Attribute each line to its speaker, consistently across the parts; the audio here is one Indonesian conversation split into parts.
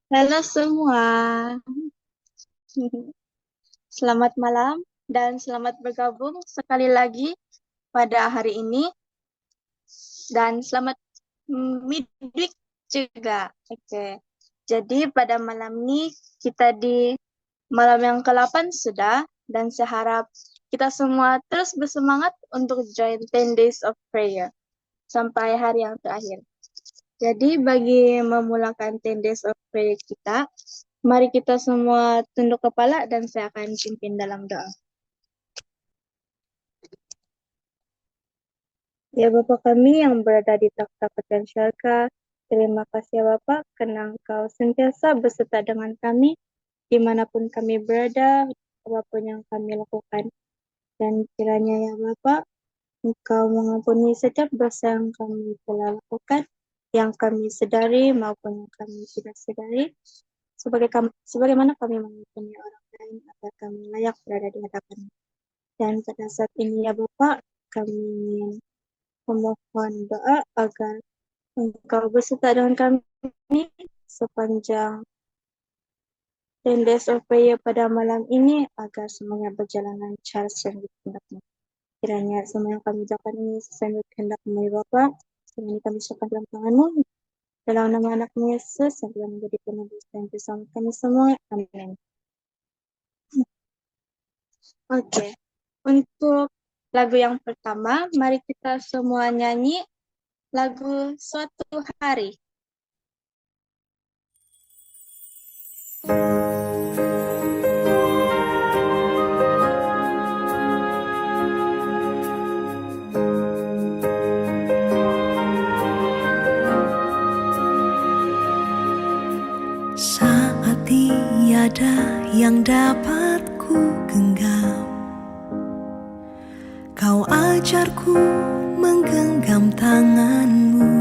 Speaker 1: Halo semua, selamat malam dan selamat bergabung sekali lagi pada hari ini dan selamat midweek juga. Oke, jadi pada malam ini kita di malam yang ke-8 sudah dan saya harap kita semua terus bersemangat untuk join 10 Days of Prayer sampai hari yang terakhir. Jadi bagi memulakan 10 Days of Prayer kita, mari kita semua tunduk kepala dan saya akan pimpin dalam doa. Ya Bapa kami yang berada di takhta kerajaan syurga, terima kasih ya Bapa karena Engkau sentiasa beserta dengan kami dimanapun kami berada, apapun yang kami lakukan. Dan kiranya ya Bapa, Engkau mengampuni setiap dosa yang kami telah lakukan, yang kami sadari maupun yang kami tidak sadari, sebagaimana kami mengampuni orang lain agar kami layak berada di hadapan. Dan pada saat ini ya Bapak, kami ingin memohon doa agar Engkau beserta dengan kami sepanjang 10 Days of Prayer pada malam ini agar semuanya berjalan lancar sesuai kehendak-Mu. Kiranya semua yang kami ucapkan ini sesuai kehendak-Mu ya Bapak. Semua ini kami serahkan dalam tangan-Mu. Dalam nama anak-Mu Yesus yang telah menjadi penebus dan bersama kami semua. Amin. Oke, untuk lagu yang pertama, mari kita semua nyanyi lagu Suatu Hari.
Speaker 2: Saat tiada yang dapat ku genggam, Kau ajarku menggenggam tanganmu.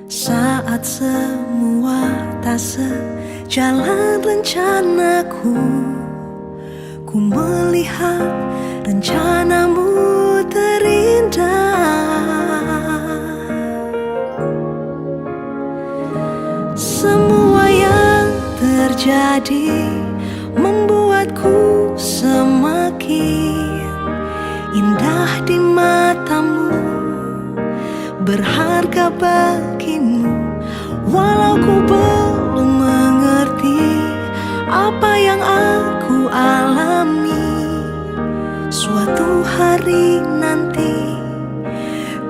Speaker 2: Saat semua tak sejalan rencanaku, ku melihat rencanamu terindah. Semua yang terjadi membuatku semakin indah di matamu, berharga bagimu. Walau ku belum mengerti apa yang aku alami, suatu hari nanti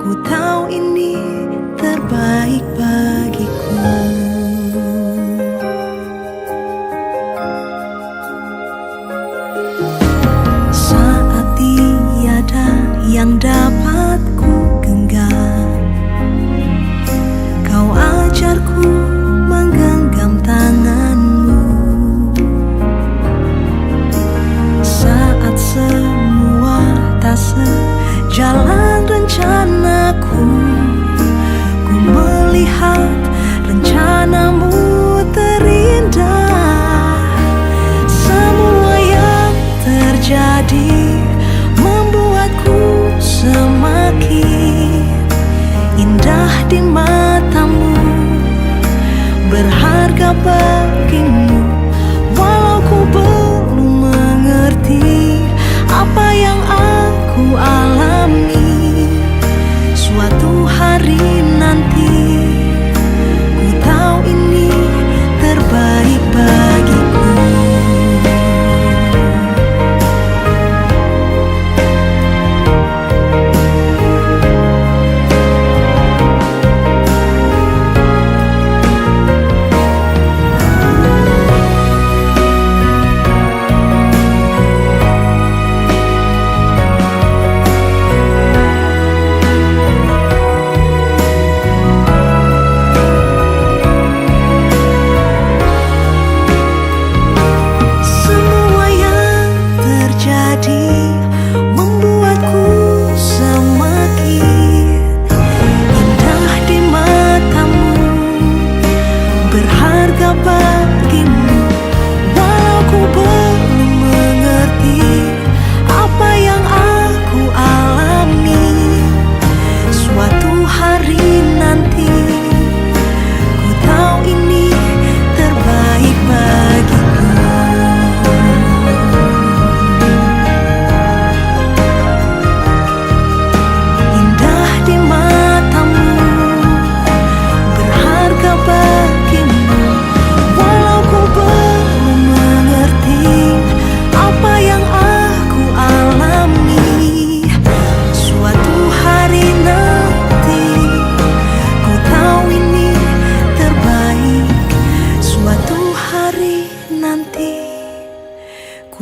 Speaker 2: ku tahu ini terbaik bagiku. Saat tiada yang dapat ku genggam, Kau ajarku menggenggam tanganmu. Saat semua tak sejalan rencanaku, ku melihat rencanamu terindah. Semua yang terjadi membuatku semakin indah di matamu, berharga bagimu. Walau ku belum mengerti apa yang aku alami, suatu hari nanti ku tahu ini terbaik bagiku.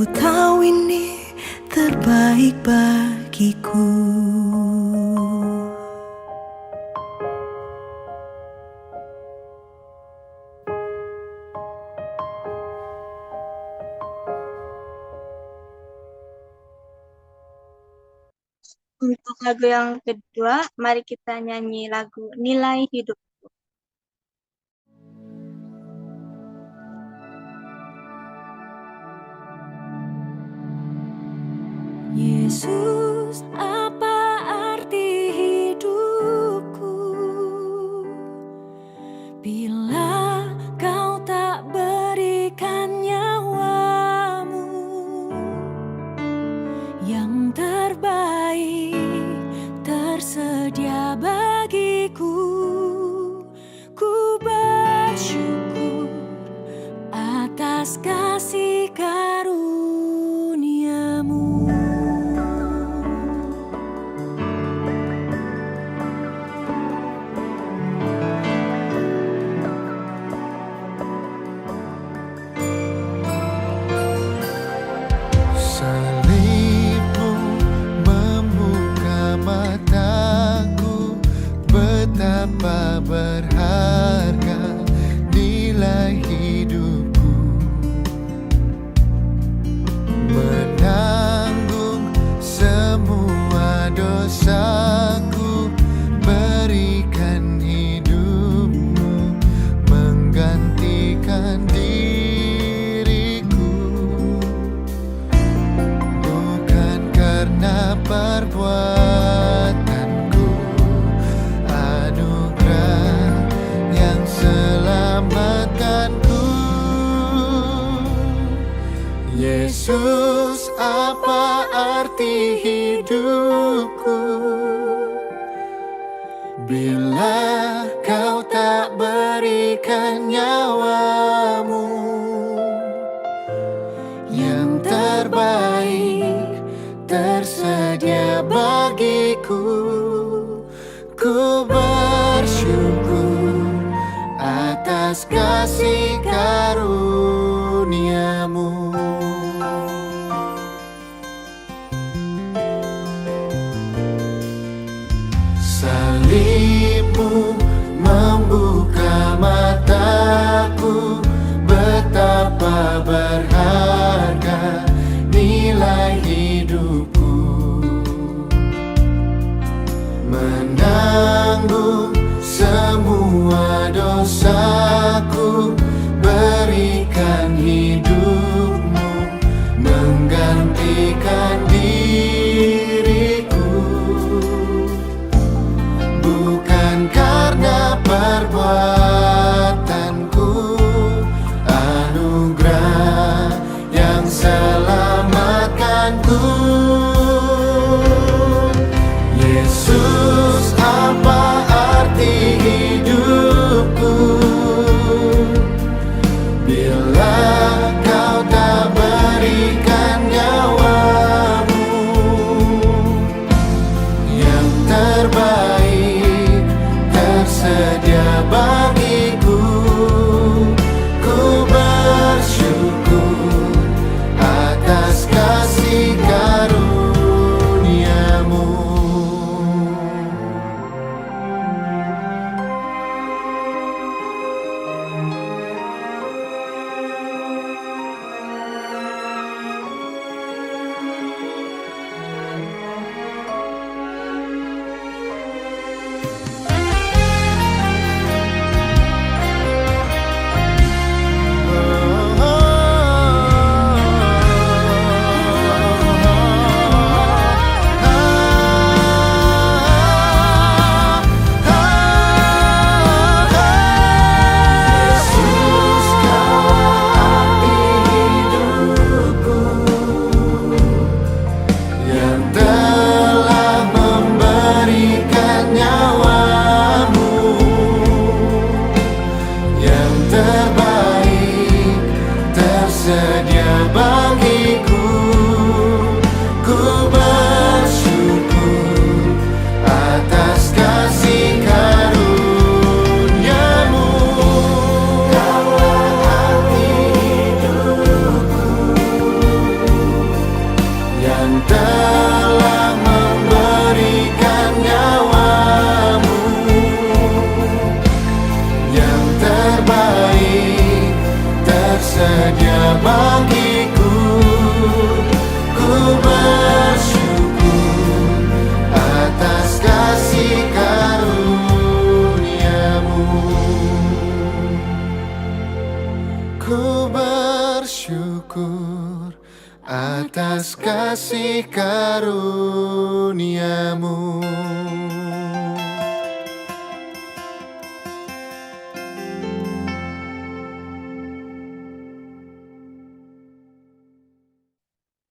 Speaker 2: Ku tahu ini terbaik bagiku.
Speaker 1: Untuk lagu yang kedua, mari kita nyanyi lagu Nilai Hidup.
Speaker 2: Yesus, apa arti hidupku bila kau tak berikan nyawamu yang terbaik tersedia bagiku. Ku bersyukur atas kasih karuniamu.
Speaker 3: Salibmu membuka mataku, betapa berharga nilai hidupku. Menanggung semua dosaku, berikan hidupmu menggantikan diriku. Bukan karena perbuatanku, anugerah yang selamatkanku. Yesus, apa arti hidupku bila kau tak berikan nyawamu yang terbaik tersedia bagiku. Ku bersyukur atas kasih karuniamu. Salibmu membuka mataku, betapa berharga nilai hidupku. Menanggung semua dosaku, berikan hidupmu menggantikan diriku. Bukan karena perbuatanku, anugerah yang selamatkanku. Yesus, apa arti hidupku bila kau tak berikan nyawamu yang terbaik tersedia bagiku. Ku bersyukur atas kasih karuniamu. bersyukur atas kasih karuniamu.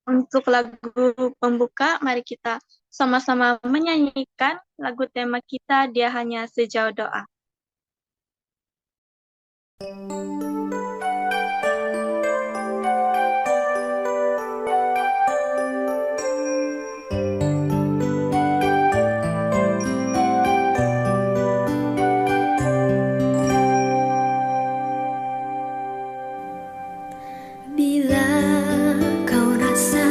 Speaker 1: Untuk lagu pembuka, mari kita sama-sama menyanyikan lagu tema kita, Dia Hanya Sejauh Doa.
Speaker 2: Bila kau rasa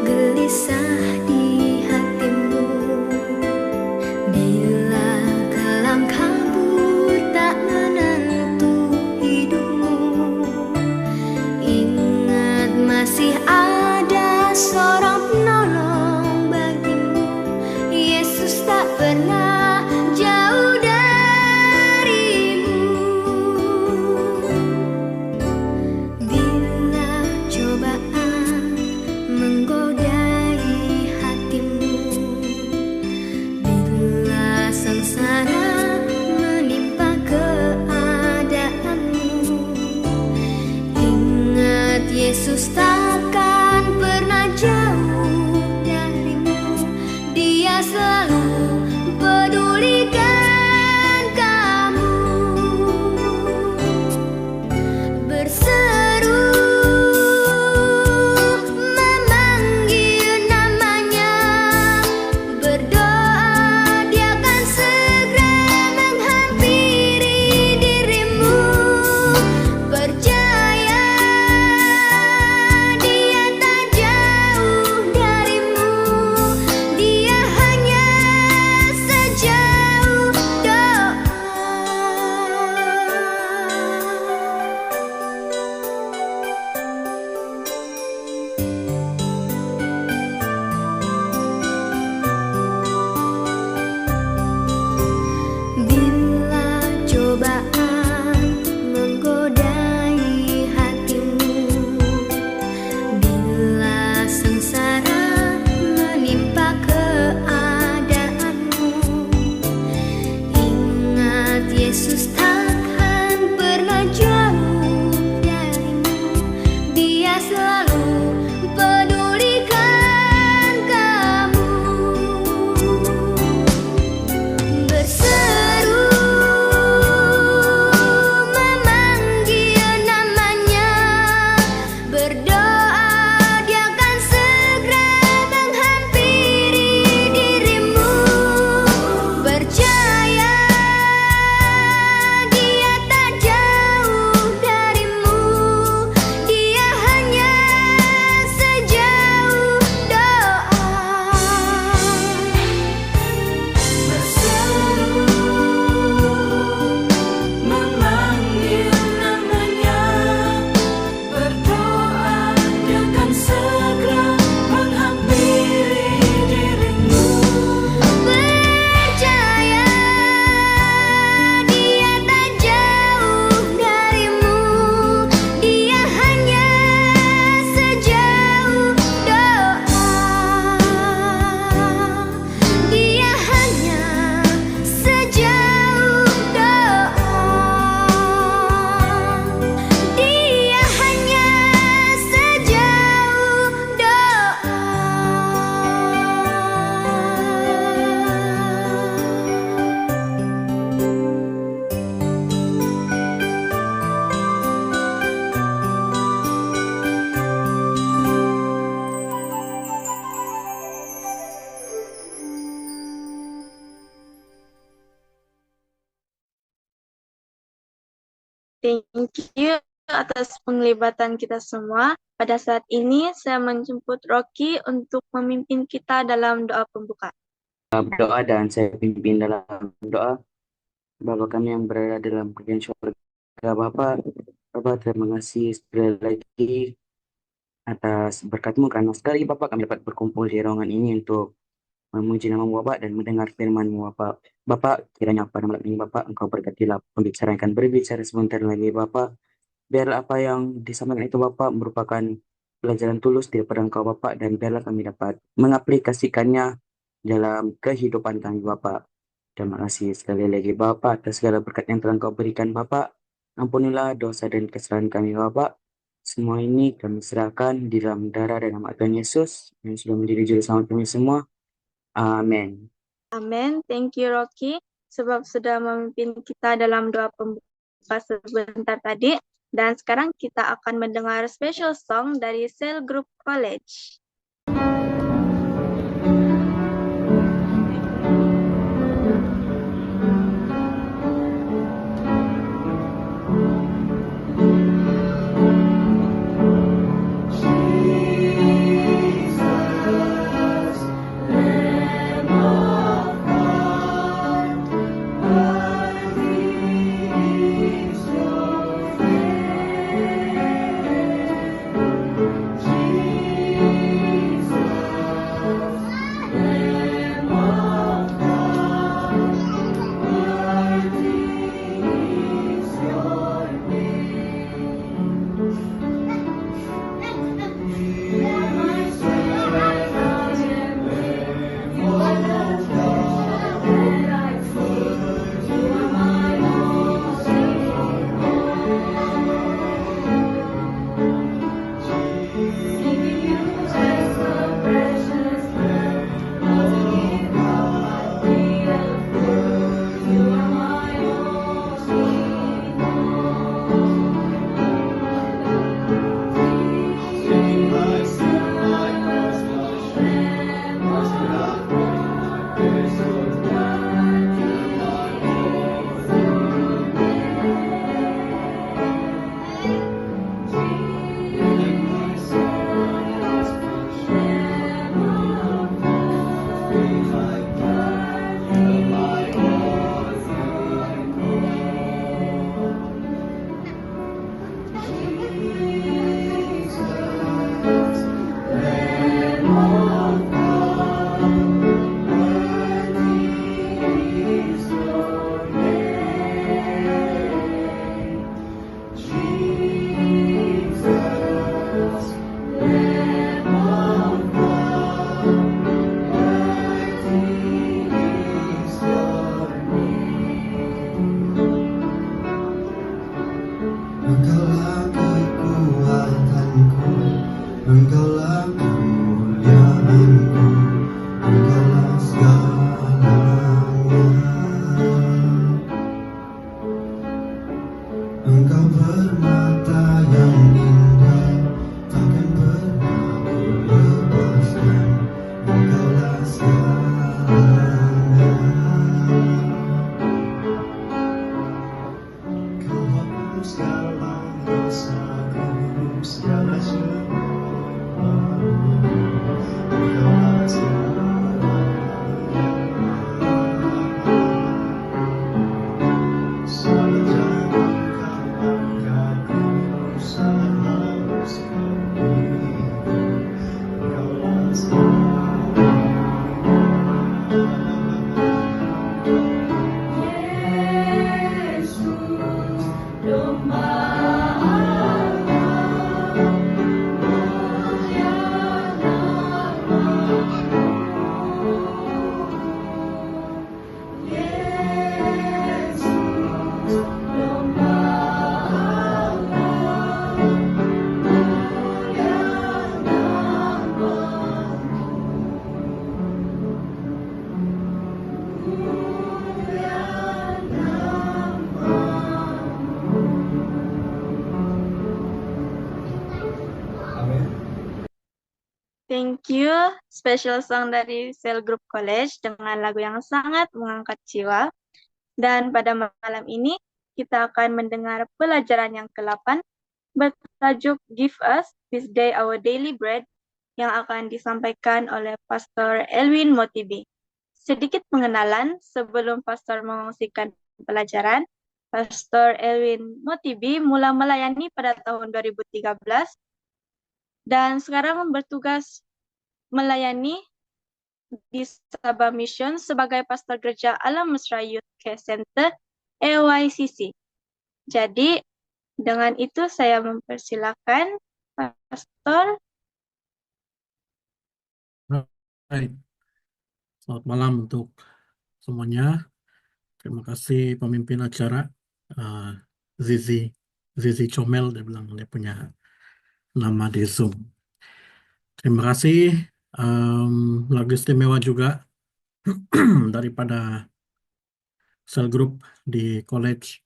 Speaker 2: gelisah di hatimu, bila kelam kabut tak menentu hidupmu, ingat masih ada seorang penolong bagimu. Yesus tak pernah jauh darimu. Bila cobaan menggodai hatimu, bila sengsara menimpa keadaanmu, ingat Yesus takkan pernah jauh darimu. Dia selalu pedulikan kamu. Berseru memanggil namanya, berdoa Dia akan segera menghampiri dirimu. Percaya Dia tak jauh darimu. Dia hanya sejauh doa. Bila cobaan menggodai hatimu, bila sengsara menimpa keadaanmu, ingat Yesus takkan pernah jauh darimu. Dia selalu pedulikan kamu. Berseru memanggil namanya, berdoa Dia akan segera menghampiri dirimu. Percaya Dia tak jauh darimu. Dia hanya sejauh doa. Berseru memanggil namanya, berdoa Dia akan segera menghampiri dirimu. Percaya Dia tak jauh darimu. Dia hanya sejauh doa. Dia hanya sejauh doa. Dia hanya sejauh
Speaker 1: Thank you atas penglibatan kita semua. Pada saat ini saya menjemput Rocky untuk memimpin kita dalam doa pembuka.
Speaker 4: Berdoa dan saya pimpin dalam doa. Bapa kami yang berada dalam kerajaan surga, Bapa terima kasih sekali lagi atas berkat-Mu, karena sekali Bapa kami dapat berkumpul di ruangan ini untuk memuji nama-Mu Bapa dan mendengar firman-Mu Bapa. Bapa, kiranya pada malam ini Bapa Engkau berkatilah pembicara yang akan berbicara sebentar lagi Bapa. Biarlah apa yang disampaikan itu Bapak merupakan pelajaran tulus daripada Engkau Bapak, dan biarlah kami dapat mengaplikasikannya dalam kehidupan kami Bapak. Terima kasih sekali lagi Bapak atas segala berkat yang telah Engkau berikan Bapak. Ampunilah dosa dan kesalahan kami Bapak. Semua ini kami serahkan di dalam darah dan nama Tuhan Yesus yang sudah menjadi juru selamat kami semua. Amin.
Speaker 1: Amin. Thank you, Rocky, sebab sudah memimpin kita dalam doa pembuka sebentar tadi. Dan sekarang kita akan mendengar special song dari Cell Group College.
Speaker 3: Engkaulah kekuatanku, Engkaulah kemuliaanku, Engkaulah segalanya. Engkau permata yang indah, takkan pernah ku lepaskan. Engkaulah segalanya. Kau hapus segala dosaku, segala cemaru. Engkaulah segalanya. Semenjak Engkau angkatku, seharus kau Engkaulah segalanya. Amin.
Speaker 1: Thank you, special song dari Cell Group College dengan lagu yang sangat mengangkat jiwa. Dan pada malam ini kita akan mendengar pelajaran yang ke-8 bertajuk Give Us This Day Our Daily Bread yang akan disampaikan oleh Pastor Elwin Motibi. Sedikit pengenalan sebelum Pastor mengungsikan pelajaran. Pastor Elwin Motibi mula melayani pada tahun 2013 dan sekarang bertugas melayani di Sabah Mission sebagai pastor gereja Alam Mesra Youth Care Center AYCC. Jadi Dengan itu saya mempersilakan Pastor.
Speaker 5: Baik, selamat malam untuk semuanya. Terima kasih pemimpin acara eh, Zizi Zizi Comel, dia bilang dia punya nama di Zoom. Terima kasih, lagu istimewa juga daripada sel group di college.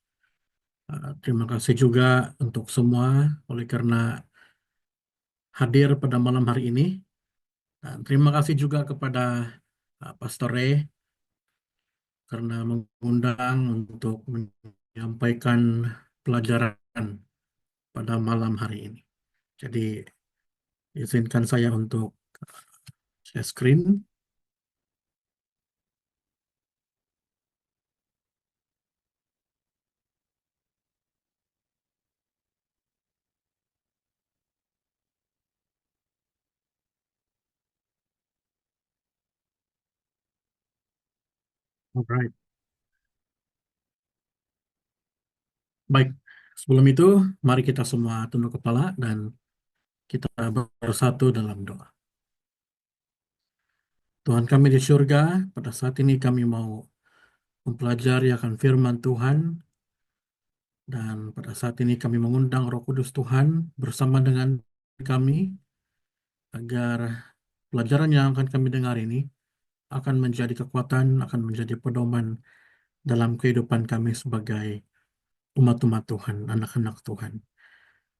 Speaker 5: Terima kasih juga untuk semua oleh karena hadir pada malam hari ini. Dan terima kasih juga kepada Pastor Ray karena mengundang untuk menyampaikan pelajaran pada malam hari ini. Jadi izinkan saya untuk share screen. Alright. Baik, sebelum itu mari kita semua tunduk kepala dan kita bersatu dalam doa. Tuhan kami di surga, pada saat ini kami mau mempelajari akan firman Tuhan, dan pada saat ini kami mengundang Roh Kudus Tuhan bersama dengan kami agar pelajaran yang akan kami dengar ini akan menjadi kekuatan, akan menjadi pedoman dalam kehidupan kami sebagai umat-umat Tuhan, anak-anak Tuhan.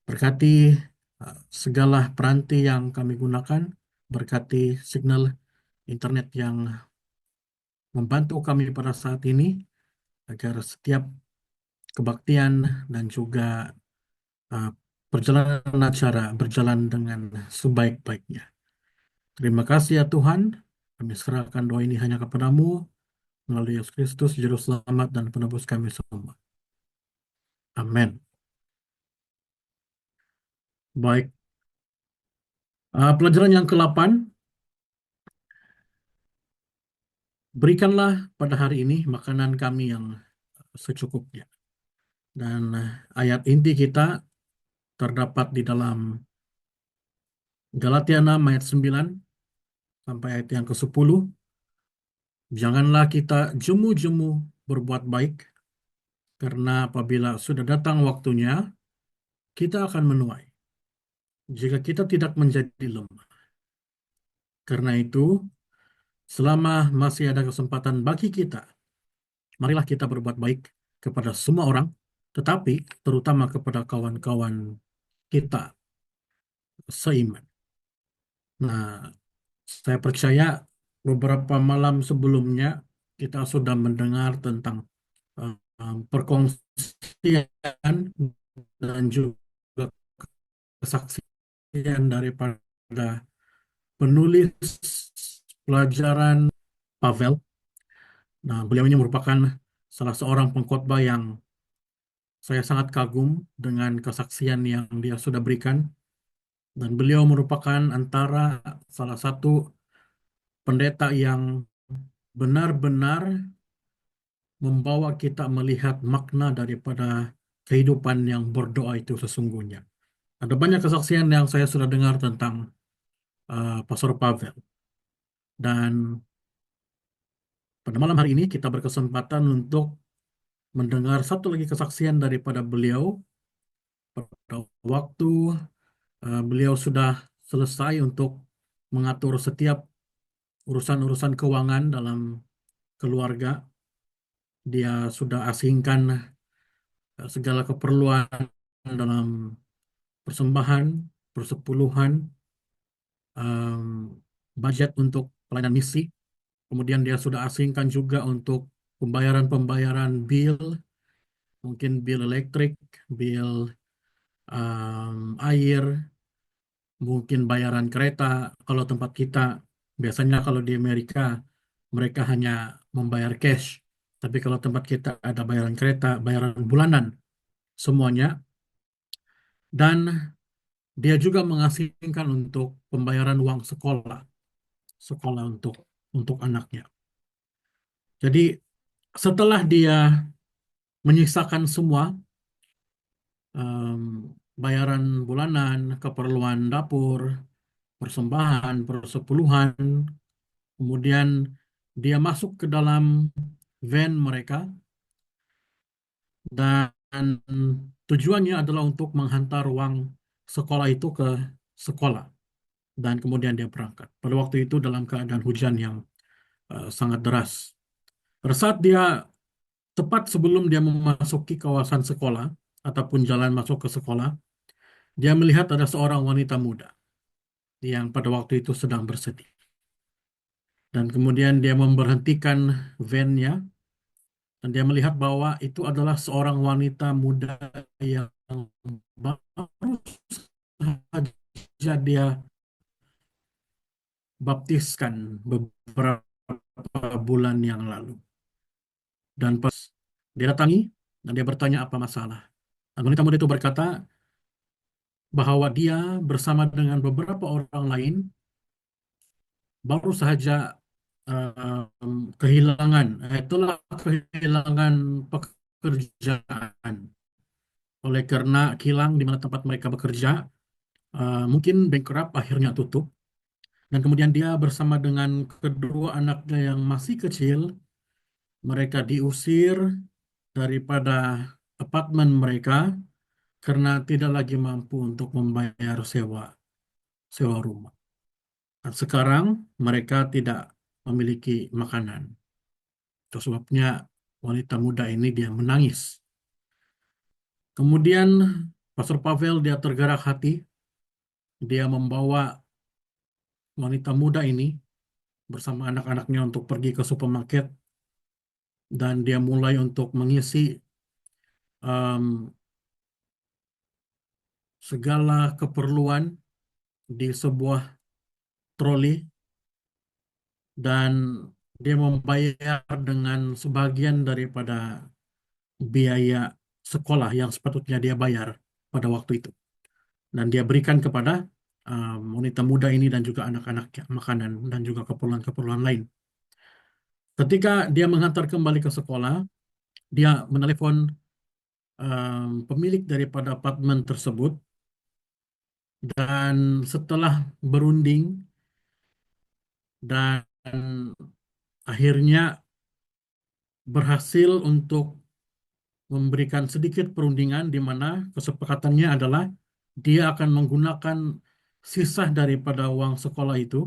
Speaker 5: Berkati segala peranti yang kami gunakan, berkati signal internet yang membantu kami pada saat ini, agar setiap kebaktian dan juga perjalanan acara berjalan dengan sebaik-baiknya. Terima kasih ya Tuhan, kami serahkan doa ini hanya kepadamu, melalui Yesus Kristus, Juru Selamat dan Penebus kami semua. Amin. Baik, pelajaran yang ke-8, berikanlah pada hari ini makanan kami yang secukupnya. Dan ayat inti kita terdapat di dalam Galatia 6 ayat 9 sampai ayat yang ke-10. Janganlah kita jemu-jemu berbuat baik, karena apabila sudah datang waktunya, kita akan menuai jika kita tidak menjadi lemah. Karena itu, selama masih ada kesempatan bagi kita, marilah kita berbuat baik kepada semua orang, tetapi terutama kepada kawan-kawan kita seiman. Nah, saya percaya beberapa malam sebelumnya kita sudah mendengar tentang perkongsian dan juga kesaksian daripada penulis pelajaran Pavel. Nah, beliau ini merupakan salah seorang pengkhotbah yang saya sangat kagum dengan kesaksian yang dia sudah berikan. Dan beliau merupakan antara salah satu pendeta yang benar-benar membawa kita melihat makna daripada kehidupan yang berdoa itu sesungguhnya. Ada banyak kesaksian yang saya sudah dengar tentang Pastor Pavel. Dan pada malam hari ini kita berkesempatan untuk mendengar satu lagi kesaksian daripada beliau pada waktu beliau sudah selesai untuk mengatur setiap urusan-urusan keuangan dalam keluarga. Dia sudah asingkan segala keperluan dalam persembahan, persepuluhan, budget untuk pelayanan misi. Kemudian dia sudah asingkan juga untuk pembayaran-pembayaran bill, mungkin bill elektrik, bill air, mungkin bayaran kereta. Kalau tempat kita, biasanya kalau di Amerika, mereka hanya membayar cash. Tapi kalau tempat kita ada bayaran kereta, bayaran bulanan, semuanya. Dan dia juga mengasingkan untuk pembayaran uang sekolah, sekolah untuk anaknya. Jadi setelah dia menyisakan semua, bayaran bulanan, keperluan dapur, persembahan, persepuluhan. Kemudian dia masuk ke dalam van mereka dan tujuannya adalah untuk menghantar uang sekolah itu ke sekolah dan kemudian dia berangkat. Pada waktu itu dalam keadaan hujan yang sangat deras. Pada saat dia tepat sebelum dia memasuki kawasan sekolah ataupun jalan masuk ke sekolah, dia melihat ada seorang wanita muda yang pada waktu itu sedang bersedih. Dan kemudian dia memberhentikan van-nya dan dia melihat bahwa itu adalah seorang wanita muda yang baru saja dia baptiskan beberapa bulan yang lalu. Dan pas dia datangi dan dia bertanya apa masalah. Dan wanita muda itu berkata bahwa dia bersama dengan beberapa orang lain baru saja kehilangan, itulah kehilangan pekerjaan. Oleh karena kilang di mana tempat mereka bekerja, mungkin bankrupt akhirnya tutup. Dan kemudian dia bersama dengan kedua anaknya yang masih kecil, mereka diusir daripada apartemen mereka karena tidak lagi mampu untuk membayar sewa rumah. Dan sekarang mereka tidak memiliki makanan. Itu sebabnya wanita muda ini dia menangis. Kemudian Pastor Pavel dia tergerak hati. Dia membawa wanita muda ini bersama anak-anaknya untuk pergi ke supermarket dan dia mulai untuk mengisi um, segala keperluan di sebuah troli dan dia membayar dengan sebagian daripada biaya sekolah yang sepatutnya dia bayar pada waktu itu. Dan dia berikan kepada wanita muda ini dan juga anak-anaknya makanan dan juga keperluan-keperluan lain. Ketika dia menghantar kembali ke sekolah, dia menelepon pemilik daripada apartemen tersebut dan setelah berunding dan akhirnya berhasil untuk memberikan sedikit perundingan di mana kesepakatannya adalah dia akan menggunakan sisa daripada uang sekolah itu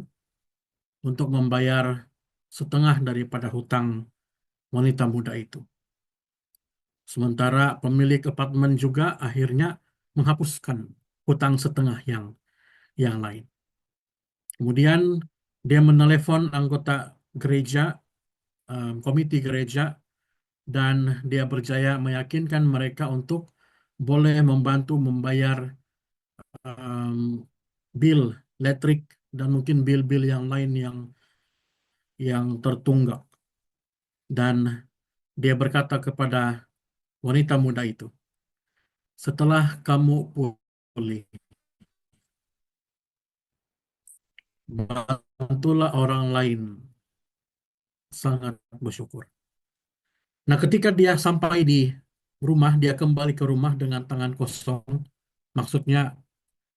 Speaker 5: untuk membayar setengah daripada hutang wanita muda itu. Sementara pemilik apartemen juga akhirnya menghapuskan hutang setengah yang lain. Kemudian dia menelepon anggota gereja, komite gereja, dan dia berjaya meyakinkan mereka untuk boleh membantu membayar bill listrik dan mungkin bill-bill yang lain yang tertunggak. Dan dia berkata kepada wanita muda itu, setelah kamu pulih, bantulah orang lain, sangat bersyukur. Nah, ketika dia sampai di rumah, dia kembali ke rumah dengan tangan kosong. Maksudnya,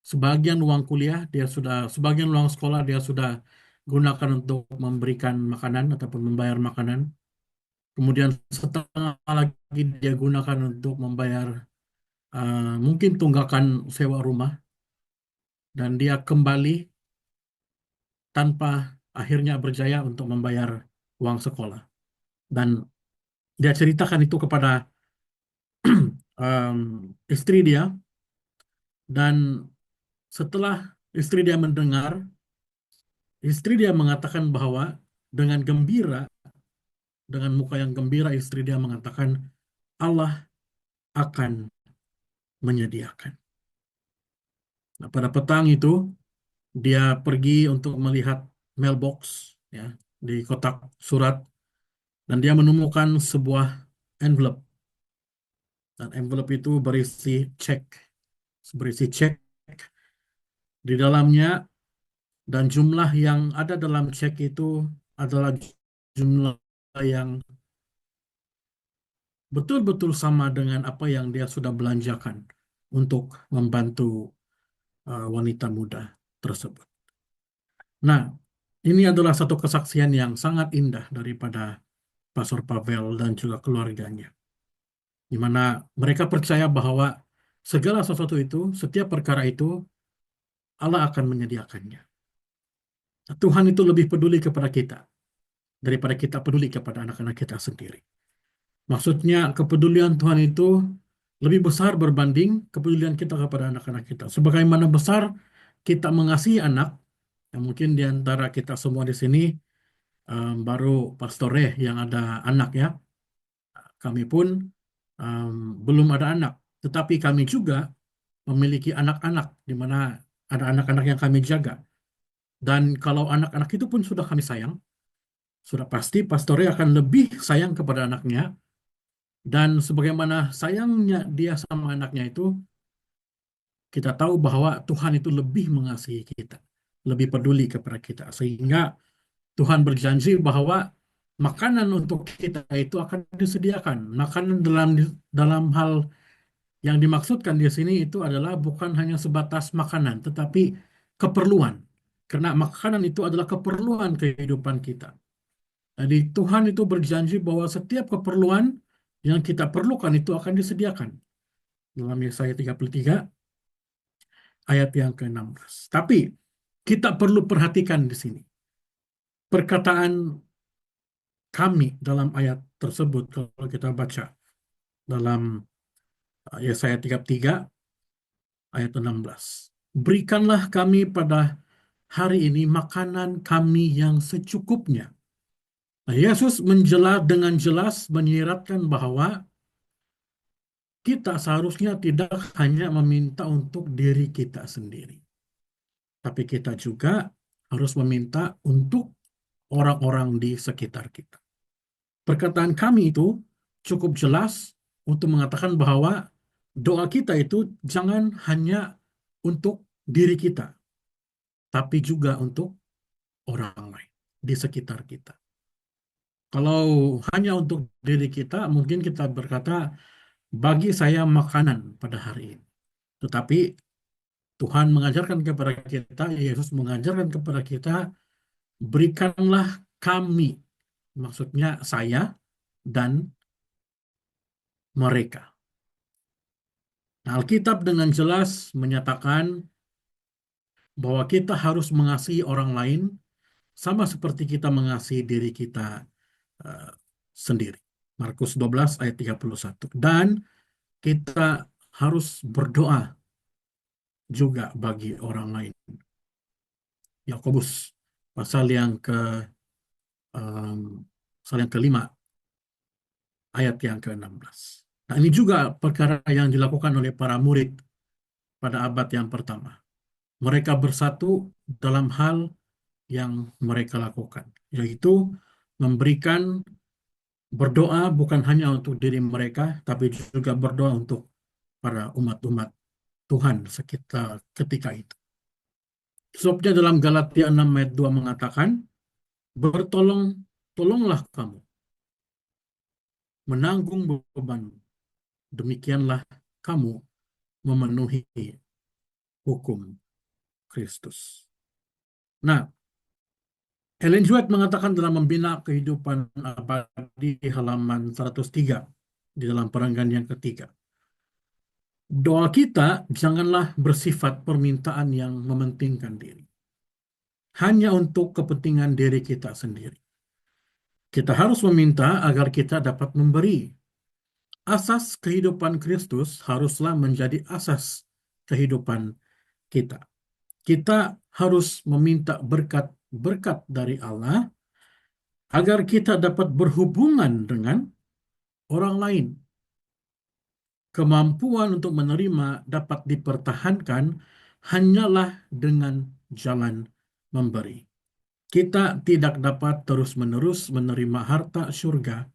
Speaker 5: sebagian uang sekolah dia sudah gunakan untuk memberikan makanan ataupun membayar makanan. Kemudian setengah lagi dia gunakan untuk membayar mungkin tunggakan sewa rumah. Dan dia kembali tanpa akhirnya berjaya untuk membayar uang sekolah. Dan dia ceritakan itu kepada istri dia. Dan setelah istri dia mendengar, istri dia mengatakan bahwa dengan gembira, dengan muka yang gembira, istri dia mengatakan Allah akan menyediakan. Nah, pada petang itu dia pergi untuk melihat mailbox ya di kotak surat dan dia menemukan sebuah envelope dan envelope itu berisi cek di dalamnya dan jumlah yang ada dalam cek itu adalah jumlah yang betul-betul sama dengan apa yang dia sudah belanjakan untuk membantu wanita muda tersebut. Nah, ini adalah satu kesaksian yang sangat indah daripada Pastor Pavel dan juga keluarganya, di mana mereka percaya bahwa segala sesuatu itu, setiap perkara itu, Allah akan menyediakannya. Tuhan itu lebih peduli kepada kita daripada kita peduli kepada anak-anak kita sendiri. Maksudnya, kepedulian Tuhan itu lebih besar berbanding kepedulian kita kepada anak-anak kita. Sebagaimana besar kita mengasihi anak, yang mungkin di antara kita semua di sini baru pastore yang ada anak ya. Kami pun um, belum ada anak, tetapi kami juga memiliki anak-anak di mana ada anak-anak yang kami jaga. Dan kalau anak-anak itu pun sudah kami sayang, sudah pasti pastore akan lebih sayang kepada anaknya. Dan sebagaimana sayangnya dia sama anaknya itu, kita tahu bahwa Tuhan itu lebih mengasihi kita, lebih peduli kepada kita. Sehingga Tuhan berjanji bahwa makanan untuk kita itu akan disediakan. Makanan dalam hal yang dimaksudkan di sini itu adalah bukan hanya sebatas makanan, tetapi keperluan. Karena makanan itu adalah keperluan kehidupan kita. Jadi Tuhan itu berjanji bahwa setiap keperluan yang kita perlukan itu akan disediakan. Dalam Yesaya 33 ayat yang ke-16. Tapi kita perlu perhatikan di sini. Perkataan kami dalam ayat tersebut kalau kita baca dalam Yesaya 33 ayat 16. Berikanlah kami pada hari ini makanan kami yang secukupnya. Nah, Yesus dengan jelas menyiratkan bahwa kita seharusnya tidak hanya meminta untuk diri kita sendiri, tapi kita juga harus meminta untuk orang-orang di sekitar kita. Perkataan kami itu cukup jelas untuk mengatakan bahwa doa kita itu jangan hanya untuk diri kita, tapi juga untuk orang lain di sekitar kita. Kalau hanya untuk diri kita, mungkin kita berkata, bagi saya makanan pada hari ini. Tetapi Tuhan mengajarkan kepada kita, Yesus mengajarkan kepada kita, berikanlah kami, maksudnya saya dan mereka. Nah, Alkitab dengan jelas menyatakan bahwa kita harus mengasihi orang lain sama seperti kita mengasihi diri kita sendiri. Markus 12 ayat 31. Dan kita harus berdoa juga bagi orang lain. Yakobus pasal yang kelima ayat yang ke-16. Nah, ini juga perkara yang dilakukan oleh para murid pada abad yang pertama. Mereka bersatu dalam hal yang mereka lakukan, yaitu berdoa bukan hanya untuk diri mereka, tapi juga berdoa untuk para umat-umat Tuhan sekitar ketika itu. Sebabnya dalam Galatia 6 ayat 2 mengatakan, tolonglah kamu menanggung beban, demikianlah kamu memenuhi hukum Kristus. Nah, Ellen G. White mengatakan dalam Membina Kehidupan Abadi halaman 103 di dalam perenggan yang ketiga, doa kita janganlah bersifat permintaan yang mementingkan diri, hanya untuk kepentingan diri kita sendiri. Kita harus meminta agar kita dapat memberi. Asas kehidupan Kristus haruslah menjadi asas kehidupan kita. Kita harus meminta berkat dari Allah agar kita dapat berhubungan dengan orang lain. Kemampuan untuk menerima dapat dipertahankan hanyalah dengan jalan memberi. Kita tidak dapat terus-menerus menerima harta surga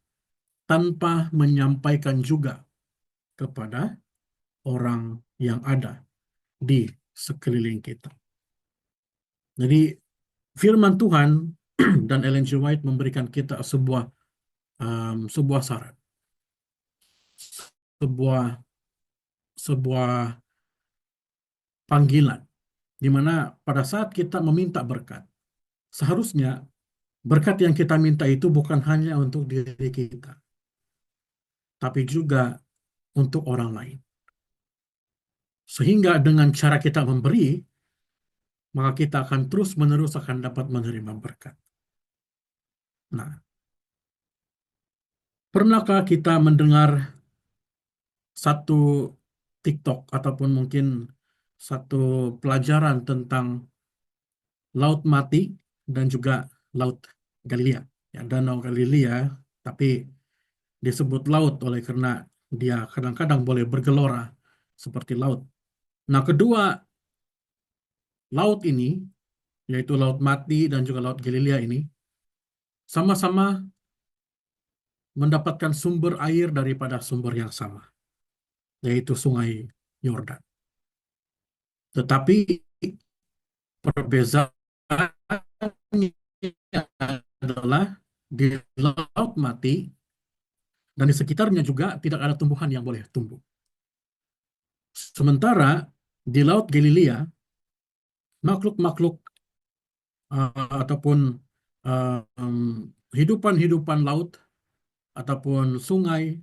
Speaker 5: tanpa menyampaikan juga kepada orang yang ada di sekeliling kita. Jadi firman Tuhan dan Ellen G. White memberikan kita sebuah syarat, sebuah panggilan, di mana pada saat kita meminta berkat, seharusnya berkat yang kita minta itu bukan hanya untuk diri kita, tapi juga untuk orang lain. Sehingga dengan cara kita memberi, maka kita akan terus-menerus akan dapat menerima berkat. Nah, pernahkah kita mendengar satu TikTok ataupun mungkin satu pelajaran tentang Laut Mati dan juga Laut Galilea? Ya, Danau Galilea, tapi disebut laut oleh karena dia kadang-kadang boleh bergelora seperti laut. Nah, kedua laut ini, yaitu Laut Mati dan juga Laut Galilea ini, sama-sama mendapatkan sumber air daripada sumber yang sama, yaitu Sungai Yordan. Tetapi perbezaannya adalah di Laut Mati dan di sekitarnya juga tidak ada tumbuhan yang boleh tumbuh. Sementara di Laut Galilea, makhluk-makhluk ataupun hidupan-hidupan laut ataupun sungai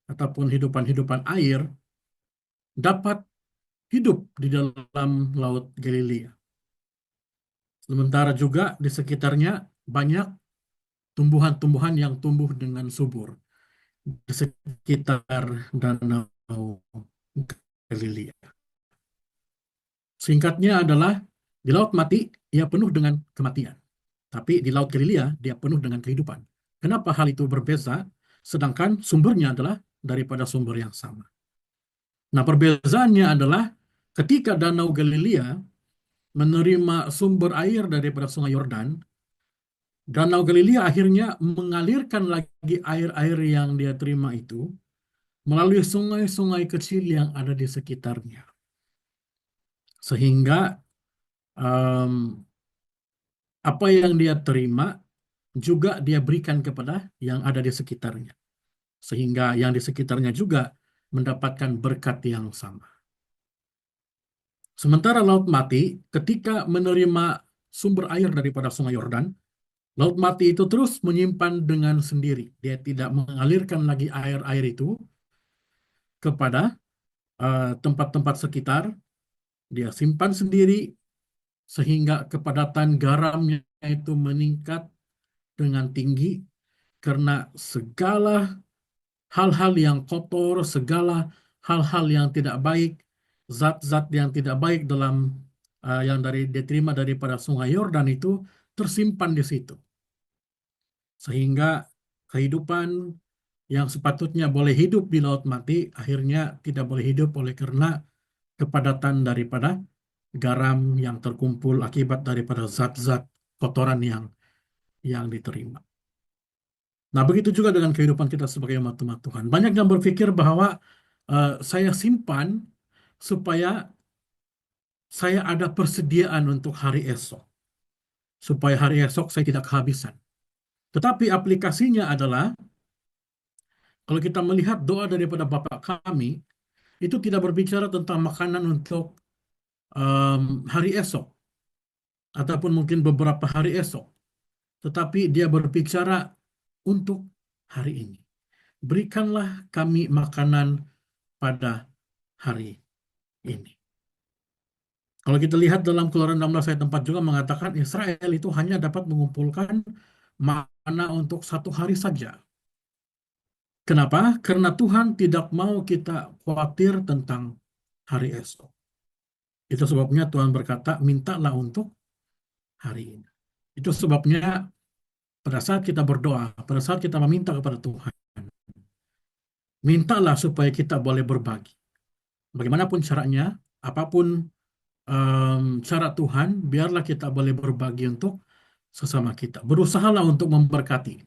Speaker 5: ataupun hidupan-hidupan air dapat hidup di dalam Laut Galilea. Sementara juga di sekitarnya banyak tumbuhan-tumbuhan yang tumbuh dengan subur di sekitar Danau Galilea. Singkatnya adalah di Laut Mati ia penuh dengan kematian, tapi di Laut Galilea dia penuh dengan kehidupan. Kenapa hal itu berbeza? Sedangkan sumbernya adalah daripada sumber yang sama. Nah, perbezaannya adalah ketika Danau Galilea menerima sumber air daripada Sungai Yordan, Danau Galilea akhirnya mengalirkan lagi air-air yang dia terima itu melalui sungai-sungai kecil yang ada di sekitarnya. Sehingga apa yang dia terima juga dia berikan kepada yang ada di sekitarnya. Sehingga yang di sekitarnya juga mendapatkan berkat yang sama. Sementara Laut Mati ketika menerima sumber air daripada Sungai Yordan, Laut Mati itu terus menyimpan dengan sendiri. Dia tidak mengalirkan lagi air-air itu kepada tempat-tempat sekitar. Dia simpan sendiri sehingga kepadatan garamnya itu meningkat dengan tinggi karena segala hal-hal yang kotor, segala hal-hal yang tidak baik, zat-zat yang tidak baik dalam yang diterima daripada Sungai Yordan itu tersimpan di situ. Sehingga kehidupan yang sepatutnya boleh hidup di Laut Mati akhirnya tidak boleh hidup oleh karena kepadatan daripada garam yang terkumpul akibat daripada zat-zat kotoran yang diterima. Nah, begitu juga dengan kehidupan kita sebagai umat-umat Tuhan. Banyak yang berpikir bahwa saya simpan supaya saya ada persediaan untuk hari esok. Supaya hari esok saya tidak kehabisan. Tetapi aplikasinya adalah, kalau kita melihat doa daripada Bapa kami, itu tidak berbicara tentang makanan untuk hari esok. Ataupun mungkin beberapa hari esok. Tetapi dia berbicara untuk hari ini. Berikanlah kami makanan pada hari ini. Kalau kita lihat dalam Keluaran 16 ayat 4 juga mengatakan Israel itu hanya dapat mengumpulkan mana untuk satu hari saja. Kenapa? Karena Tuhan tidak mau kita khawatir tentang hari esok. Itu sebabnya Tuhan berkata, mintalah untuk hari ini. Itu sebabnya pada saat kita berdoa, pada saat kita meminta kepada Tuhan, mintalah supaya kita boleh berbagi. Bagaimanapun caranya, apapun cara Tuhan, biarlah kita boleh berbagi untuk sesama kita. Berusahalah untuk memberkati.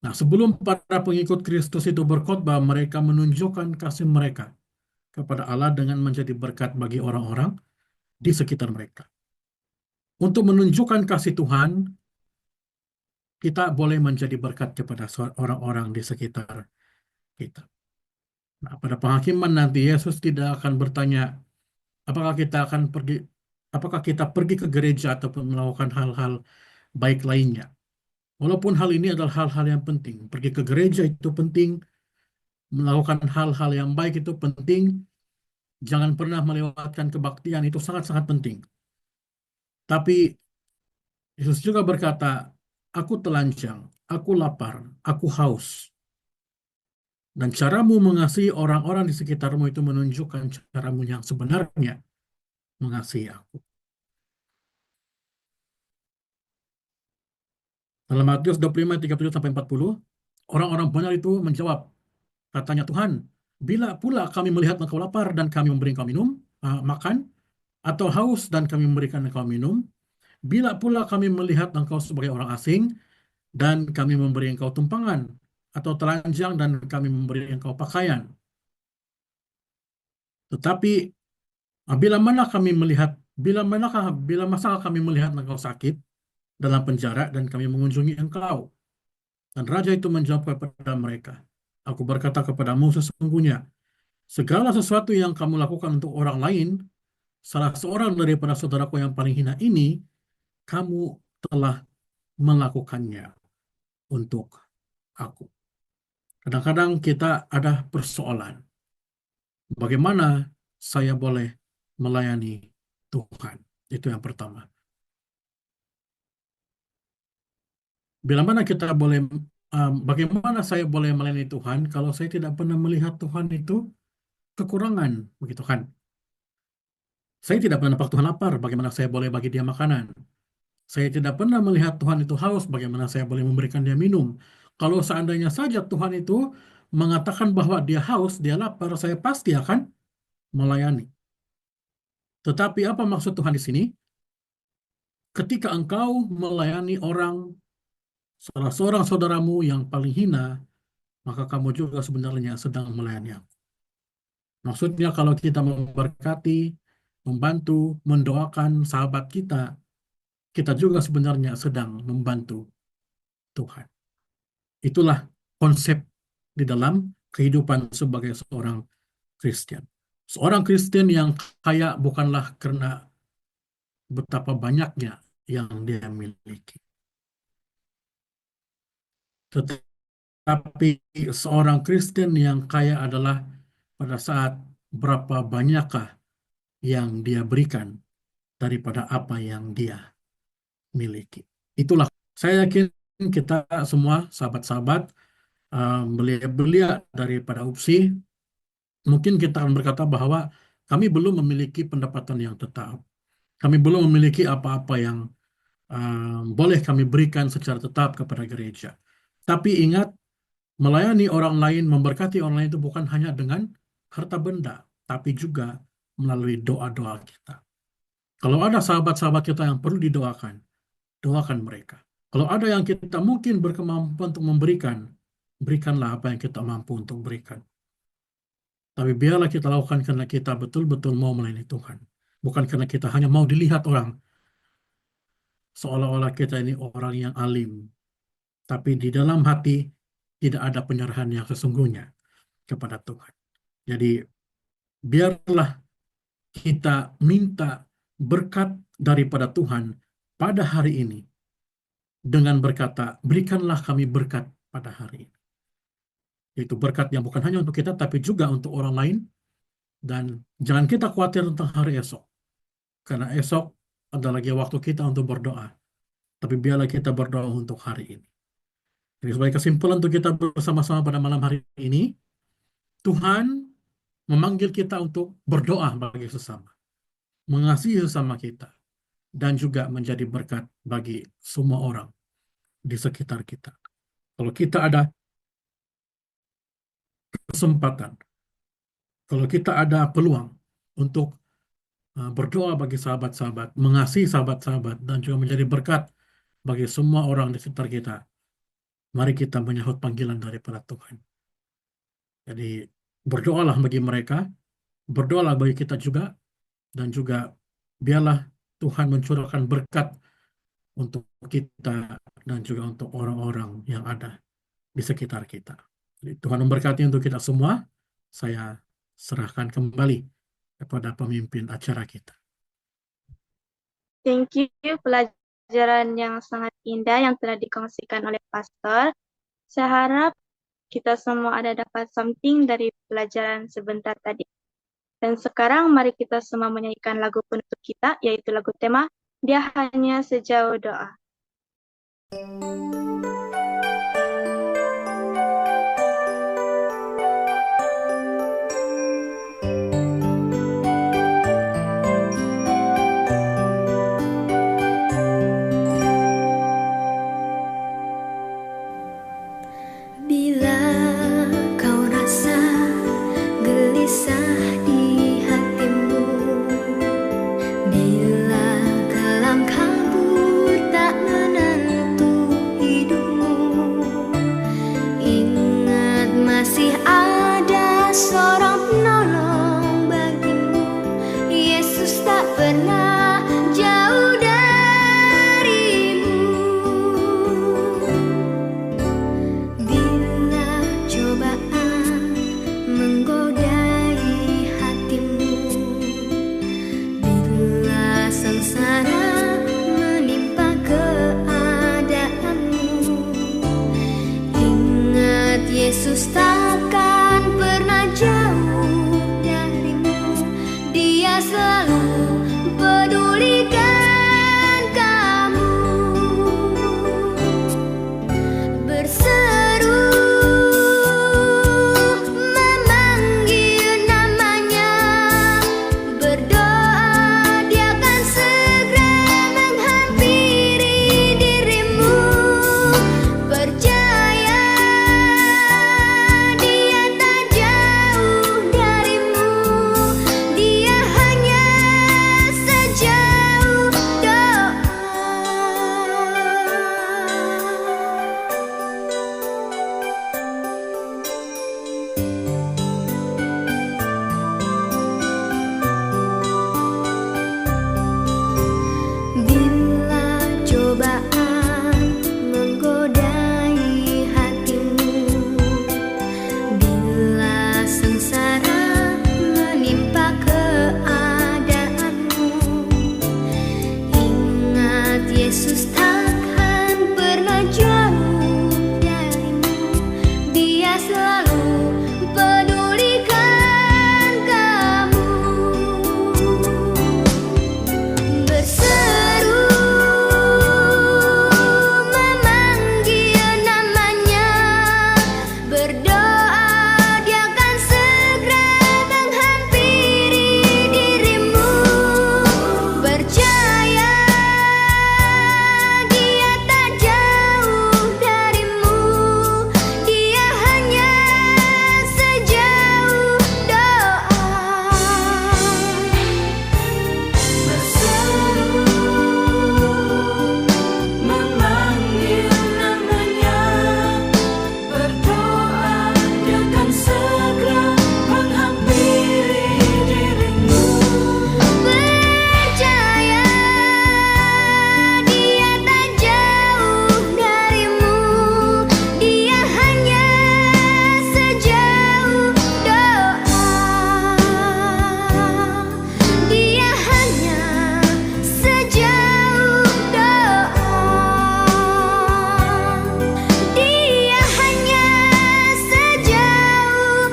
Speaker 5: Nah, sebelum para pengikut Kristus itu berkhotbah, mereka menunjukkan kasih mereka kepada Allah dengan menjadi berkat bagi orang-orang di sekitar mereka. Untuk menunjukkan kasih Tuhan, kita boleh menjadi berkat kepada orang-orang di sekitar kita. Nah, pada penghakiman nanti Yesus tidak akan bertanya, Apakah kita akan pergi, apakah kita pergi ke gereja ataupun melakukan hal-hal baik lainnya? Walaupun hal ini adalah hal-hal yang penting, pergi ke gereja itu penting, melakukan hal-hal yang baik itu penting, jangan pernah melewatkan kebaktian itu sangat-sangat penting. Tapi Yesus juga berkata, aku telanjang, aku lapar, aku haus. Dan caramu mengasihi orang-orang di sekitarmu itu menunjukkan caramu yang sebenarnya mengasihi aku. Dalam Matius 25, 37-40, orang-orang benar itu menjawab, katanya Tuhan, bila pula kami melihat engkau lapar dan kami memberi engkau minum, makan, atau haus dan kami memberikan engkau minum, bila pula kami melihat engkau sebagai orang asing dan kami memberi engkau tumpangan, atau telanjang dan kami memberi engkau pakaian. Tetapi bila masakah kami melihat engkau sakit dalam penjara dan kami mengunjungi engkau? Dan raja itu menjawab kepada mereka, aku berkata kepadamu sesungguhnya, segala sesuatu yang kamu lakukan untuk orang lain, salah seorang daripada saudaraku yang paling hina ini, kamu telah melakukannya untuk aku. Kadang-kadang kita ada persoalan. Bagaimana saya boleh melayani Tuhan? Itu yang pertama. Bagaimana saya boleh melayani Tuhan kalau saya tidak pernah melihat Tuhan itu kekurangan, begitu kan? Saya tidak pernah nampak Tuhan lapar, bagaimana saya boleh bagi dia makanan? Saya tidak pernah melihat Tuhan itu haus, bagaimana saya boleh memberikan dia minum? Kalau seandainya saja Tuhan itu mengatakan bahwa dia haus, dia lapar, saya pasti akan melayani. Tetapi apa maksud Tuhan di sini? Ketika engkau melayani orang, salah seorang saudaramu yang paling hina, maka kamu juga sebenarnya sedang melayani aku. Maksudnya kalau kita memberkati, membantu, mendoakan sahabat kita, kita juga sebenarnya sedang membantu Tuhan. Itulah konsep di dalam kehidupan sebagai seorang Kristen. Seorang Kristen yang kaya bukanlah karena betapa banyaknya yang dia miliki, tetapi seorang Kristen yang kaya adalah pada saat berapa banyakkah yang dia berikan daripada apa yang dia miliki. Itulah, saya yakin kita semua sahabat-sahabat belia-belia daripada UPSI, mungkin kita akan berkata bahwa kami belum memiliki pendapatan yang tetap. Kami belum memiliki apa-apa yang boleh kami berikan secara tetap kepada gereja. Tapi ingat, melayani orang lain, memberkati orang lain itu bukan hanya dengan harta benda, tapi juga melalui doa-doa kita. Kalau ada sahabat-sahabat kita yang perlu didoakan, doakan mereka. Kalau ada yang kita mungkin berkemampuan untuk memberikan, berikanlah apa yang kita mampu untuk berikan. Tapi biarlah kita lakukan karena kita betul-betul mau melayani Tuhan. Bukan karena kita hanya mau dilihat orang, seolah-olah kita ini orang yang alim. Tapi di dalam hati tidak ada penyerahan yang sesungguhnya kepada Tuhan. Jadi biarlah kita minta berkat daripada Tuhan pada hari ini dengan berkata, berikanlah kami berkat pada hari ini. Itu berkat yang bukan hanya untuk kita, tapi juga untuk orang lain. Dan jangan kita khawatir tentang hari esok. Karena esok ada lagi waktu kita untuk berdoa. Tapi biarlah kita berdoa untuk hari ini. Jadi sebagai kesimpulan untuk kita bersama-sama pada malam hari ini, Tuhan memanggil kita untuk berdoa bagi sesama, mengasihi sesama kita, dan juga menjadi berkat bagi semua orang di sekitar kita. Kalau kita ada kesempatan, kalau kita ada peluang untuk berdoa bagi sahabat-sahabat, mengasihi sahabat-sahabat, dan juga menjadi berkat bagi semua orang di sekitar kita, mari kita menyahut panggilan daripada Tuhan. Jadi berdoalah bagi mereka, berdoalah bagi kita juga, dan juga biarlah Tuhan mencurahkan berkat untuk kita dan juga untuk orang-orang yang ada di sekitar kita. Jadi, Tuhan memberkati untuk kita semua. Saya serahkan kembali kepada pemimpin acara kita.
Speaker 1: Thank you pelajaran yang sangat indah yang telah dikongsikan oleh Pastor. Saya harap kita semua ada dapat something dari pelajaran sebentar tadi. Dan sekarang mari kita semua menyanyikan lagu penutup kita, yaitu lagu tema Dia Hanya Sejauh Doa.
Speaker 2: Bila kau rasa gelisah di hatimu, bila kelam kabut tak menentu hidupmu, ingat masih ada seorang penolong bagimu. Yesus tak pernah jauh darimu. Bila cobaan menggodai hatimu, bila sengsara menimpa keadaanmu, ingat Yesus takkan pernah jauh darimu. Dia selalu pedulikan kamu. Berseru memanggil namanya, berdoa Dia akan segera menghampiri dirimu. Percaya Dia tak jauh darimu. Dia hanya sejauh doa. Bila cobaan menggodai hatimu, bila sengsara menimpa keadaanmu, ingat Yesus takkan pernah jauh darimu. Dia selalu pedulikan kamu. Berseru memanggil namanya, berdoa Dia akan segera menghampiri dirimu. Percaya Dia tak jauh darimu. Dia hanya sejauh doa. Berseru memanggil namanya, berdoa Dia akan segera menghampiri dirimu. Percaya Dia tak jauh darimu. Dia hanya sejauh doa. Dia hanya sejauh doa. Dia hanya sejauh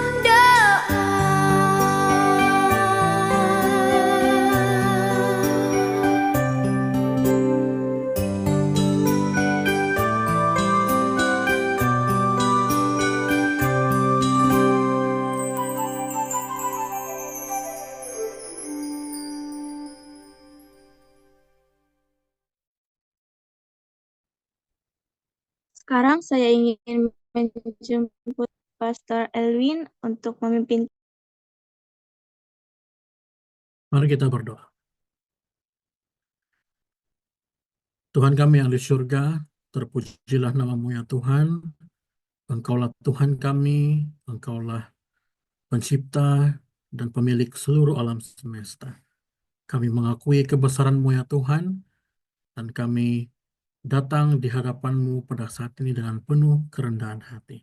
Speaker 1: Sekarang saya ingin menjemput Pastor Elwin untuk memimpin.
Speaker 5: Mari kita berdoa. Tuhan kami yang di surga, terpujilah nama-Mu ya Tuhan. Engkaulah Tuhan kami, Engkaulah pencipta dan pemilik seluruh alam semesta. Kami mengakui kebesaran-Mu ya Tuhan, dan kami datang di hadapan-Mu pada saat ini dengan penuh kerendahan hati.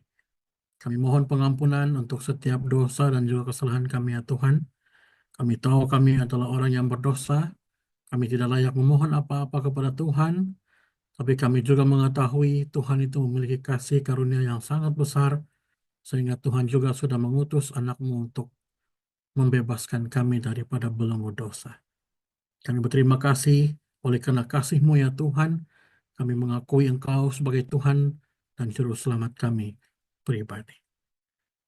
Speaker 5: Kami mohon pengampunan untuk setiap dosa dan juga kesalahan kami ya Tuhan. Kami tahu kami adalah orang yang berdosa, kami tidak layak memohon apa-apa kepada Tuhan, tapi kami juga mengetahui Tuhan itu memiliki kasih karunia yang sangat besar, sehingga Tuhan juga sudah mengutus anak-Mu untuk membebaskan kami daripada belenggu dosa. Kami berterima kasih oleh karena kasih-Mu ya Tuhan, kami mengakui Engkau sebagai Tuhan dan Juru Selamat kami pribadi.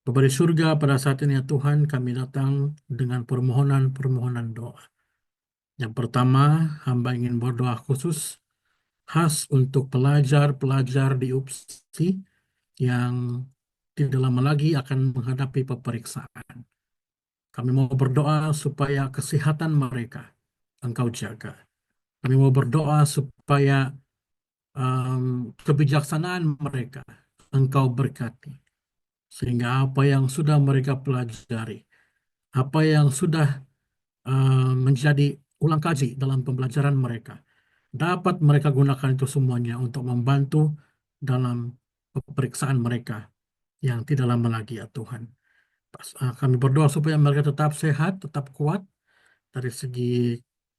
Speaker 5: Bapa di surga, pada saat ini ya Tuhan, kami datang dengan permohonan-permohonan doa. Yang pertama, hamba ingin berdoa khusus khas untuk pelajar-pelajar di UPSI yang tidak lama lagi akan menghadapi pemeriksaan. Kami mau berdoa supaya kesehatan mereka Engkau jaga. Kami mau berdoa supaya kebijaksanaan mereka Engkau berkati. Sehingga apa yang sudah mereka pelajari, apa yang sudah menjadi ulang kaji dalam pembelajaran mereka, dapat mereka gunakan itu semuanya untuk membantu dalam pemeriksaan mereka yang tidak lama lagi ya Tuhan. Kami berdoa supaya mereka tetap sehat, tetap kuat dari segi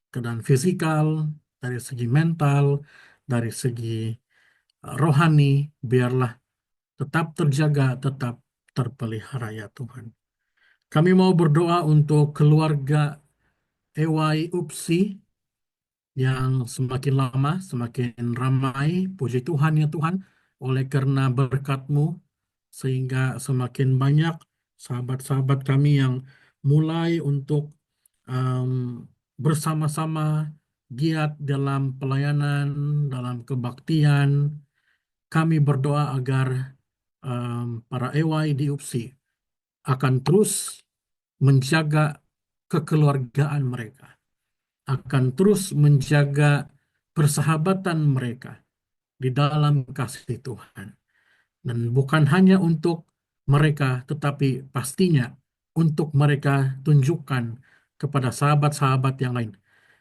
Speaker 5: keadaan fisikal, dari segi mental, dari segi rohani, biarlah tetap terjaga, tetap terpelihara ya Tuhan. Kami mau berdoa untuk keluarga EY UPSI yang semakin lama, semakin ramai, puji Tuhan ya Tuhan, oleh karena berkat-Mu, sehingga semakin banyak sahabat-sahabat kami yang mulai untuk um, bersama-sama giat dalam pelayanan, dalam kebaktian. Kami berdoa agar para EY di UPSI akan terus menjaga kekeluargaan mereka, akan terus menjaga persahabatan mereka di dalam kasih Tuhan. Dan bukan hanya untuk mereka, tetapi pastinya untuk mereka tunjukkan kepada sahabat-sahabat yang lain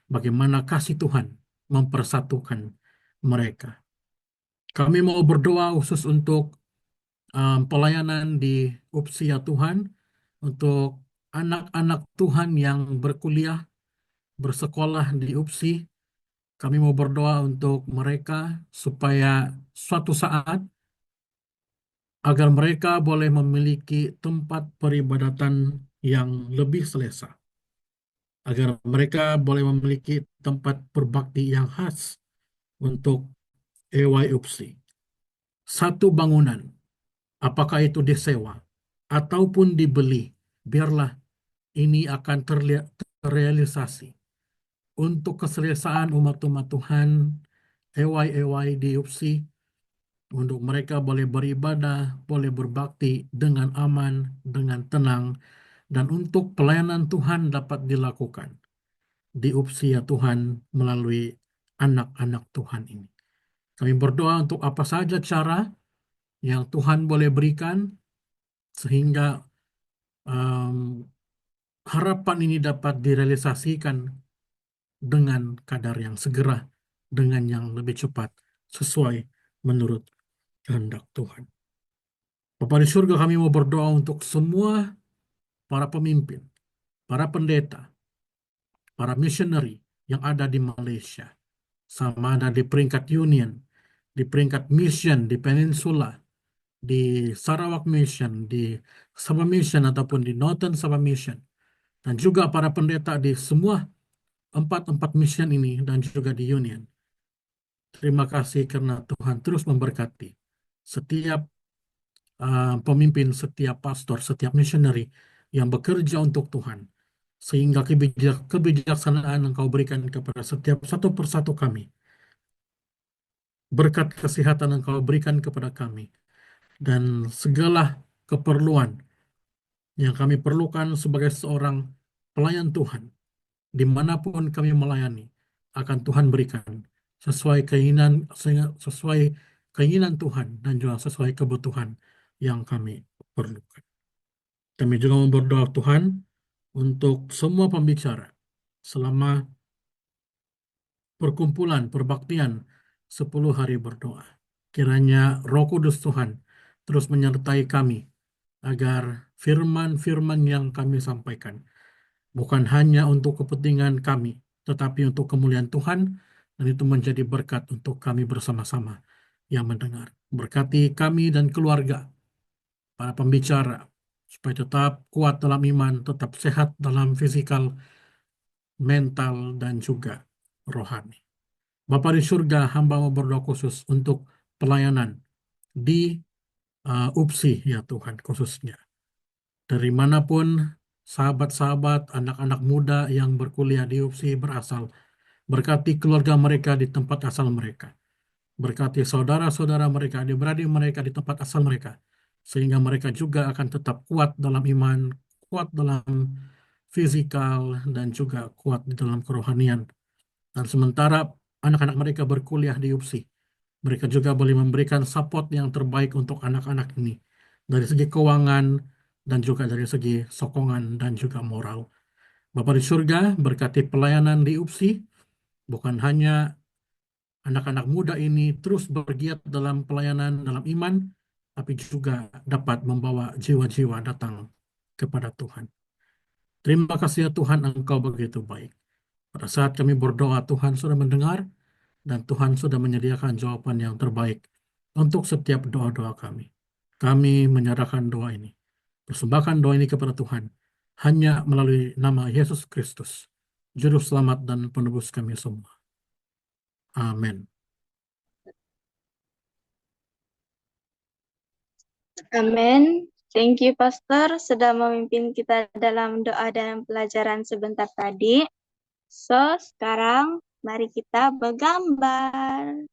Speaker 5: bagaimana kasih Tuhan mempersatukan mereka. Kami mau berdoa khusus untuk pelayanan di UPSI ya Tuhan, untuk anak-anak Tuhan yang berkuliah, bersekolah di UPSI. Kami mau berdoa untuk mereka supaya suatu saat agar mereka boleh memiliki tempat peribadatan yang lebih selesa, agar mereka boleh memiliki tempat berbakti yang khas untuk EY UPSI. Satu bangunan, apakah itu disewa ataupun dibeli, biarlah ini akan terrealisasi untuk keselesaan umat-umat Tuhan, EY di UPSI, untuk mereka boleh beribadah, boleh berbakti dengan aman, dengan tenang, dan untuk pelayanan Tuhan dapat dilakukan di UPSI ya Tuhan melalui anak-anak Tuhan ini. Kami berdoa untuk apa saja cara yang Tuhan boleh berikan sehingga harapan ini dapat direalisasikan dengan kadar yang segera, dengan yang lebih cepat, sesuai menurut kehendak Tuhan. Bapa di surga, kami mau berdoa untuk semua para pemimpin, para pendeta, para missionary yang ada di Malaysia, sama ada di peringkat union, di peringkat mission, di peninsula, di Sarawak Mission, di Sabah Mission ataupun di Northern Sabah Mission, dan juga para pendeta di semua empat mission ini dan juga di union. Terima kasih karena Tuhan terus memberkati setiap pemimpin, setiap pastor, setiap missionary yang bekerja untuk Tuhan, sehingga kebijaksanaan Engkau berikan kepada setiap satu persatu kami. Berkat kesehatan Engkau berikan kepada kami, dan segala keperluan yang kami perlukan sebagai seorang pelayan Tuhan, dimanapun kami melayani, akan Tuhan berikan sesuai keinginan Tuhan dan juga sesuai kebutuhan yang kami perlukan. Kami juga berdoa Tuhan untuk semua pembicara selama perkumpulan perbaktian 10 hari berdoa. Kiranya Roh Kudus Tuhan terus menyertai kami agar firman-firman yang kami sampaikan bukan hanya untuk kepentingan kami, tetapi untuk kemuliaan Tuhan, dan itu menjadi berkat untuk kami bersama-sama yang mendengar. Berkati kami dan keluarga, para pembicara, supaya tetap kuat dalam iman, tetap sehat dalam fisikal, mental, dan juga rohani. Bapa di surga, hamba mau berdoa khusus untuk pelayanan di UPSI, ya Tuhan, khususnya. Dari manapun sahabat-sahabat, anak-anak muda yang berkuliah di UPSI berasal, berkati keluarga mereka di tempat asal mereka. Berkati saudara-saudara mereka, adik-beradik mereka di tempat asal mereka. Sehingga mereka juga akan tetap kuat dalam iman, kuat dalam fisikal, dan juga kuat di dalam kerohanian. Dan sementara anak-anak mereka berkuliah di UPSI, mereka juga boleh memberikan support yang terbaik untuk anak-anak ini. Dari segi keuangan, dan juga dari segi sokongan dan juga moral. Bapa di surga, berkati pelayanan di UPSI, bukan hanya anak-anak muda ini terus bergiat dalam pelayanan, dalam iman, tapi juga dapat membawa jiwa-jiwa datang kepada Tuhan. Terima kasih ya Tuhan, Engkau begitu baik. Pada saat kami berdoa, Tuhan sudah mendengar, dan Tuhan sudah menyediakan jawaban yang terbaik untuk setiap doa-doa kami. Kami menyerahkan doa ini, persembahkan doa ini kepada Tuhan, hanya melalui nama Yesus Kristus, Juru Selamat dan Penebus kami semua. Amin.
Speaker 1: Amin. Thank you, Pastor, sudah memimpin kita dalam doa dan pelajaran sebentar tadi. So, sekarang mari kita bergambar.